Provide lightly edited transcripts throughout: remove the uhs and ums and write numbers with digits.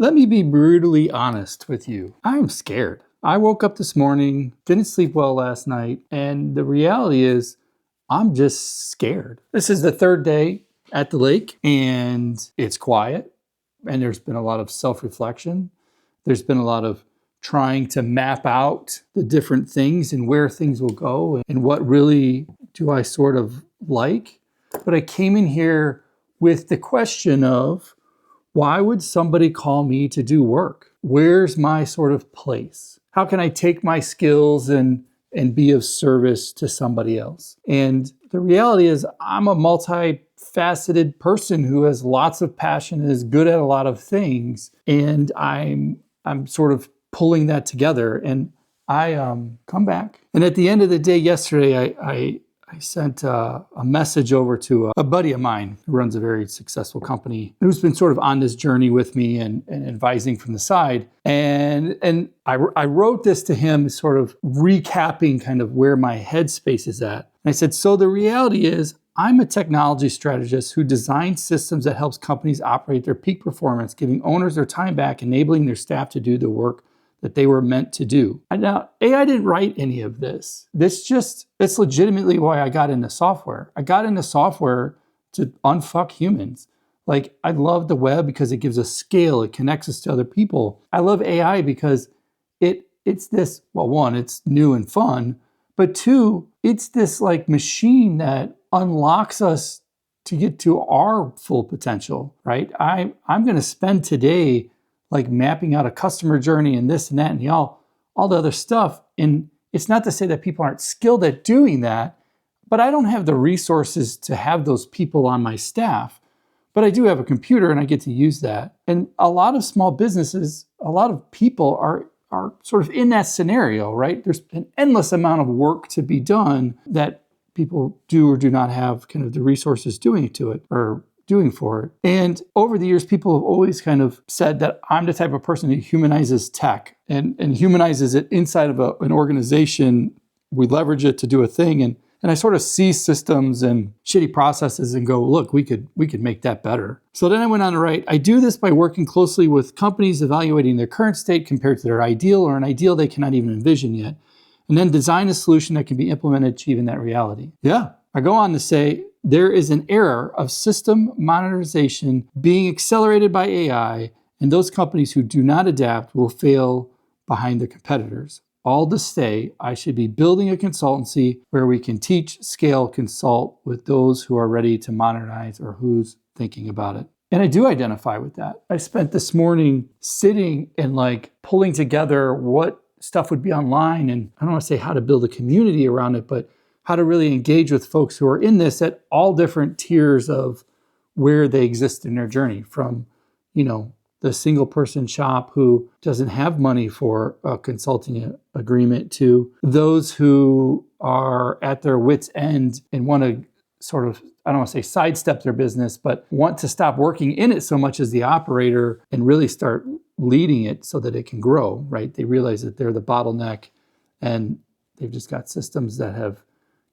Let me be brutally honest with you. I'm scared. I woke up this morning, didn't sleep well last night, and the reality is I'm just scared. This is the third day at the lake, and it's quiet, and there's been a lot of self-reflection. There's been a lot of trying to map out the different things and where things will go and what really do I sort of like. But I came in here with the question of, why would somebody call me to do work? Where's my sort of place? How can I take my skills and be of service to somebody else? And the reality is I'm a multifaceted person who has lots of passion and is good at a lot of things. And I'm sort of pulling that together. And I come back. And at the end of the day yesterday, I sent a message over to a buddy of mine who runs a very successful company, who's been sort of on this journey with me and advising from the side. And I wrote this to him, sort of recapping kind of where my headspace is at. And I said, so the reality is I'm a technology strategist who designs systems that helps companies operate their peak performance, giving owners their time back, enabling their staff to do the work that they were meant to do. And now, AI didn't write any of this. It's legitimately why I got into software. I got into software to unfuck humans. Like, I love the web because it gives us scale. It connects us to other people. I love AI because it's this, well, one, it's new and fun, but two, it's this like machine that unlocks us to get to our full potential, right? I'm gonna spend today like mapping out a customer journey and this and that and all the other stuff. And it's not to say that people aren't skilled at doing that, but I don't have the resources to have those people on my staff. But I do have a computer and I get to use that. And a lot of small businesses, a lot of people are sort of in that scenario, right? There's an endless amount of work to be done that people do or do not have kind of the resources doing for it. And over the years, people have always kind of said that I'm the type of person who humanizes tech and humanizes it inside of an organization. We leverage it to do a thing. And I sort of see systems and shitty processes and go, look, we could make that better. So then I went on to write, I do this by working closely with companies evaluating their current state compared to their ideal or an ideal they cannot even envision yet, and then design a solution that can be implemented achieving that reality. Yeah. I go on to say, there is an era of system modernization being accelerated by AI, and those companies who do not adapt will fail behind their competitors. All to say, I should be building a consultancy where we can teach, scale, consult with those who are ready to modernize or who's thinking about it. And I do identify with that. I spent this morning sitting and like pulling together what stuff would be online, and I don't want to say how to build a community around it, but how to really engage with folks who are in this at all different tiers of where they exist in their journey, from, the single person shop who doesn't have money for a consulting agreement to those who are at their wits' end and want to sort of, I don't want to say sidestep their business, but want to stop working in it so much as the operator and really start leading it so that it can grow, right? They realize that they're the bottleneck and they've just got systems that have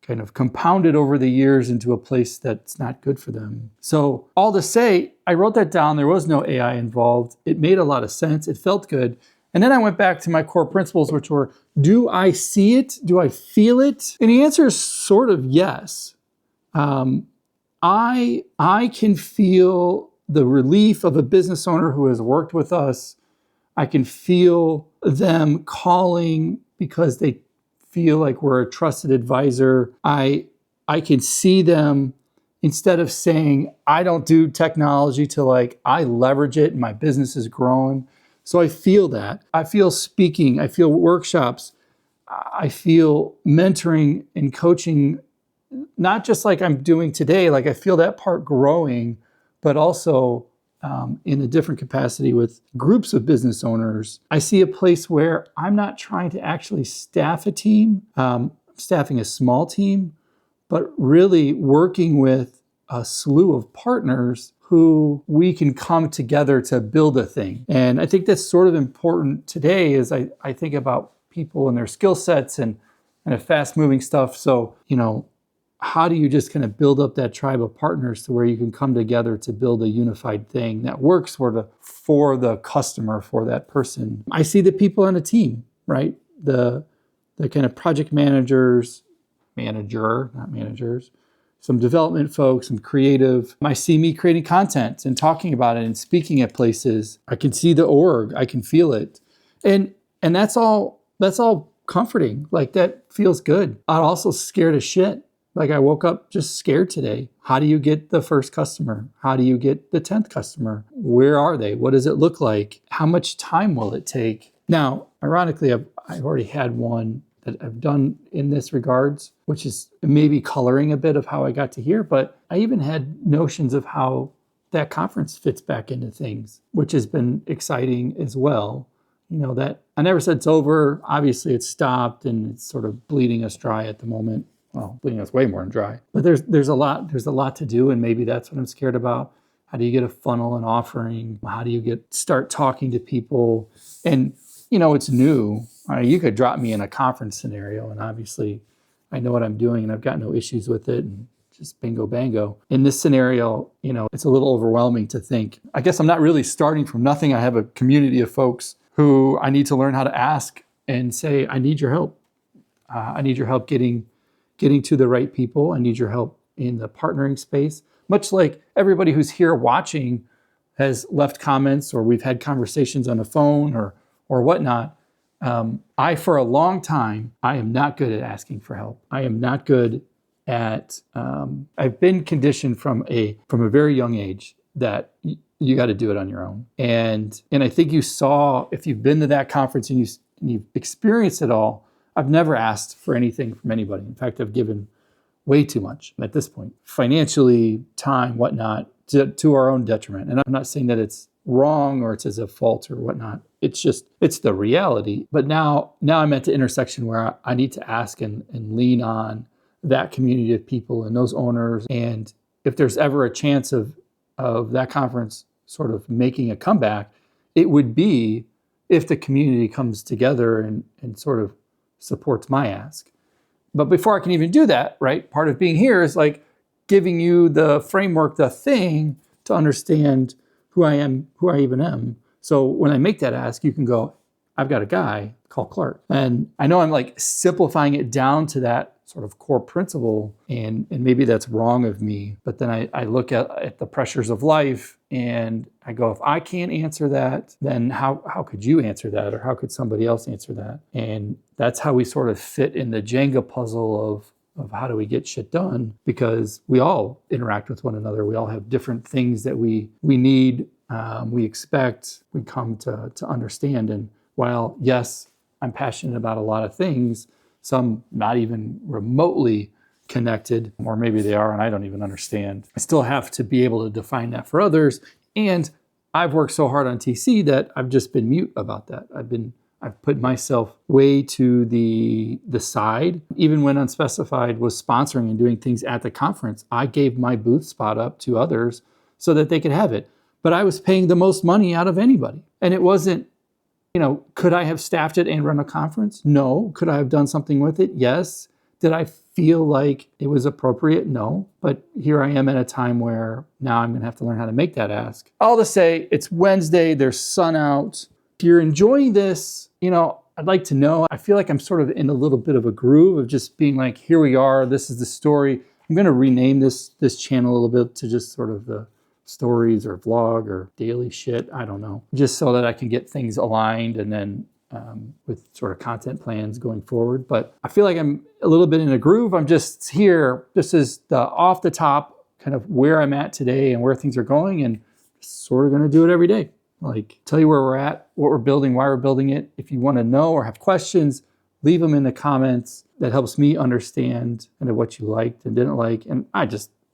kind of compounded over the years into a place that's not good for them. So all to say, I wrote that down. There was no AI involved. It made a lot of sense. It felt good. And then I went back to my core principles, which were, do I see it? Do I feel it? And the answer is sort of yes. I can feel the relief of a business owner who has worked with us. I can feel them calling because they feel like we're a trusted advisor. I can see them, instead of saying, I don't do technology, to like, I leverage it and my business is growing. So I feel that. I feel speaking, I feel workshops, I feel mentoring and coaching, not just like I'm doing today, like I feel that part growing, but also in a different capacity with groups of business owners. I see a place where I'm not trying to actually staff a team, staffing a small team, but really working with a slew of partners who we can come together to build a thing. And I think that's sort of important today as I think about people and their skill sets and fast moving stuff. So, how do you just kind of build up that tribe of partners to where you can come together to build a unified thing that works for the customer, for that person? I see the people on a team, right? The kind of project managers, not managers, some development folks, some creative. I see me creating content and talking about it and speaking at places. I can see the org, I can feel it. And that's all comforting. Like, that feels good. I'm also scared as shit. Like, I woke up just scared today. How do you get the first customer? How do you get the 10th customer? Where are they? What does it look like? How much time will it take? Now, ironically, I've already had one that I've done in this regards, which is maybe coloring a bit of how I got to here, but I even had notions of how that conference fits back into things, which has been exciting as well. You know, that I never said it's over. Obviously it's stopped and it's sort of bleeding us dry at the moment. Well, bleeding us way more than dry, but there's a lot to do. And maybe that's what I'm scared about. How do you get a funnel and offering? How do you start talking to people? And, you know, it's new. You could drop me in a conference scenario and obviously I know what I'm doing and I've got no issues with it and just bingo bango. In this scenario, you know, it's a little overwhelming to think. I guess I'm not really starting from nothing. I have a community of folks who I need to learn how to ask and say, I need your help. I need your help getting to the right people. I need your help in the partnering space. Much like everybody who's here watching has left comments or we've had conversations on the phone or whatnot. For a long time, I am not good at asking for help. I am not good at, I've been conditioned from a very young age that you got to do it on your own. And I think you saw, if you've been to that conference and you've experienced it all, I've never asked for anything from anybody. In fact, I've given way too much at this point, financially, time, whatnot, to our own detriment. And I'm not saying that it's wrong or it's as a fault or whatnot. It's the reality. But now I'm at the intersection where I need to ask and lean on that community of people and those owners. And if there's ever a chance of that conference sort of making a comeback, it would be if the community comes together and sort of supports my ask. But before I can even do that, right, part of being here is like giving you the framework, the thing to understand who I am, who I even am. So when I make that ask, you can go, I've got a guy called Clark. And I know I'm like simplifying it down to that sort of core principle, and maybe that's wrong of me. But then I look at the pressures of life and I go, if I can't answer that, then how could you answer that? Or how could somebody else answer that? And that's how we sort of fit in the Jenga puzzle of how do we get shit done, because we all interact with one another. We all have different things that we need, we expect, we come to understand. And while, yes, I'm passionate about a lot of things, some not even remotely connected, or maybe they are and I don't even understand, I still have to be able to define that for others. And I've worked so hard on TC that I've just been mute about that. I've put myself way to the side. Even when Unspecified was sponsoring and doing things at the conference, I gave my booth spot up to others so that they could have it. But I was paying the most money out of anybody. And it wasn't, could I have staffed it and run a conference? No. Could I have done something with it? Yes. Did I feel like it was appropriate? No. But here I am at a time where now I'm going to have to learn how to make that ask. All to say, it's Wednesday, there's sun out. If you're enjoying this, I'd like to know. I feel like I'm sort of in a little bit of a groove of just being like, here we are, this is the story. I'm going to rename this channel a little bit to just sort of the stories or vlog or daily shit. I don't know. Just so that I can get things aligned and then with sort of content plans going forward. But I feel like I'm a little bit in a groove. I'm just here. This is the off the top kind of where I'm at today and where things are going, and sort of going to do it every day. Like, tell you where we're at, what we're building, why we're building it. If you want to know or have questions, leave them in the comments. That helps me understand kind of what you liked and didn't like. And I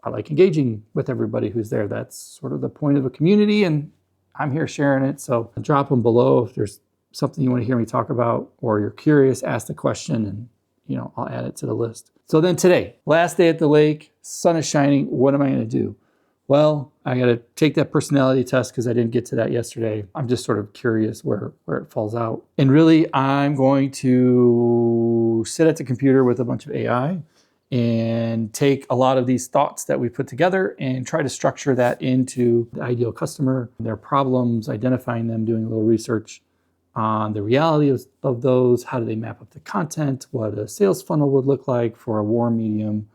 like engaging with everybody who's there. That's sort of the point of a community, and I'm here sharing it. So drop them below if there's something you want to hear me talk about, or you're curious, ask the question, and I'll add it to the list. So then today, last day at the lake, sun is shining. What am I going to do? Well, I got to take that personality test because I didn't get to that yesterday. I'm just sort of curious where it falls out. And really, I'm going to sit at the computer with a bunch of AI and take a lot of these thoughts that we put together and try to structure that into the ideal customer, their problems, identifying them, doing a little research on the reality of those. How do they map up the content? What a sales funnel would look like for a warm, medium,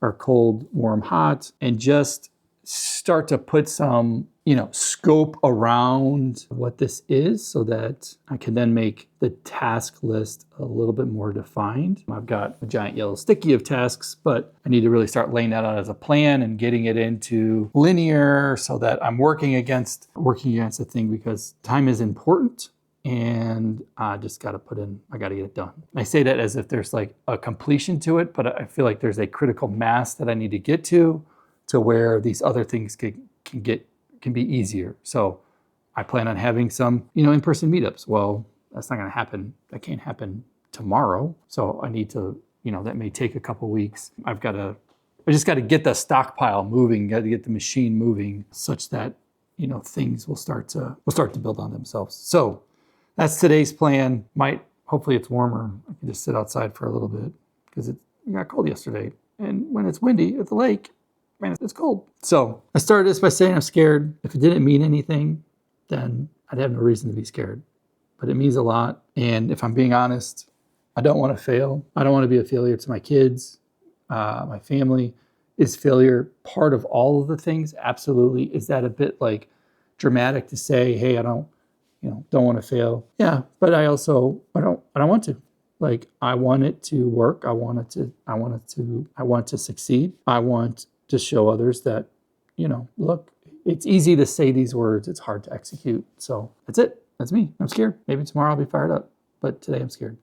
or cold, warm, hot, and just start to put some, scope around what this is so that I can then make the task list a little bit more defined. I've got a giant yellow sticky of tasks, but I need to really start laying that out as a plan and getting it into linear so that I'm working against a thing, because time is important. And I just got to I got to get it done. I say that as if there's like a completion to it, but I feel like there's a critical mass that I need to get to where these other things can be easier. So I plan on having some, in-person meetups. Well, that's not going to happen. That can't happen tomorrow. So I need to, that may take a couple weeks. I just got to get the stockpile moving, got to get the machine moving such that, things will start to build on themselves. So that's today's plan. Hopefully it's warmer. I can just sit outside for a little bit because it got cold yesterday. And when it's windy at the lake, man, it's cold. So I started this by saying I'm scared. If it didn't mean anything, then I'd have no reason to be scared. But it means a lot. And if I'm being honest, I don't want to fail. I don't want to be a failure to my kids, my family. Is failure part of all of the things? Absolutely. Is that a bit like dramatic to say, hey, I don't want to fail? Yeah, but I don't want to. Like, I want it to work. I want to succeed. I want to show others that, look, it's easy to say these words. It's hard to execute. So that's it. That's me. I'm scared. Maybe tomorrow I'll be fired up, but today I'm scared.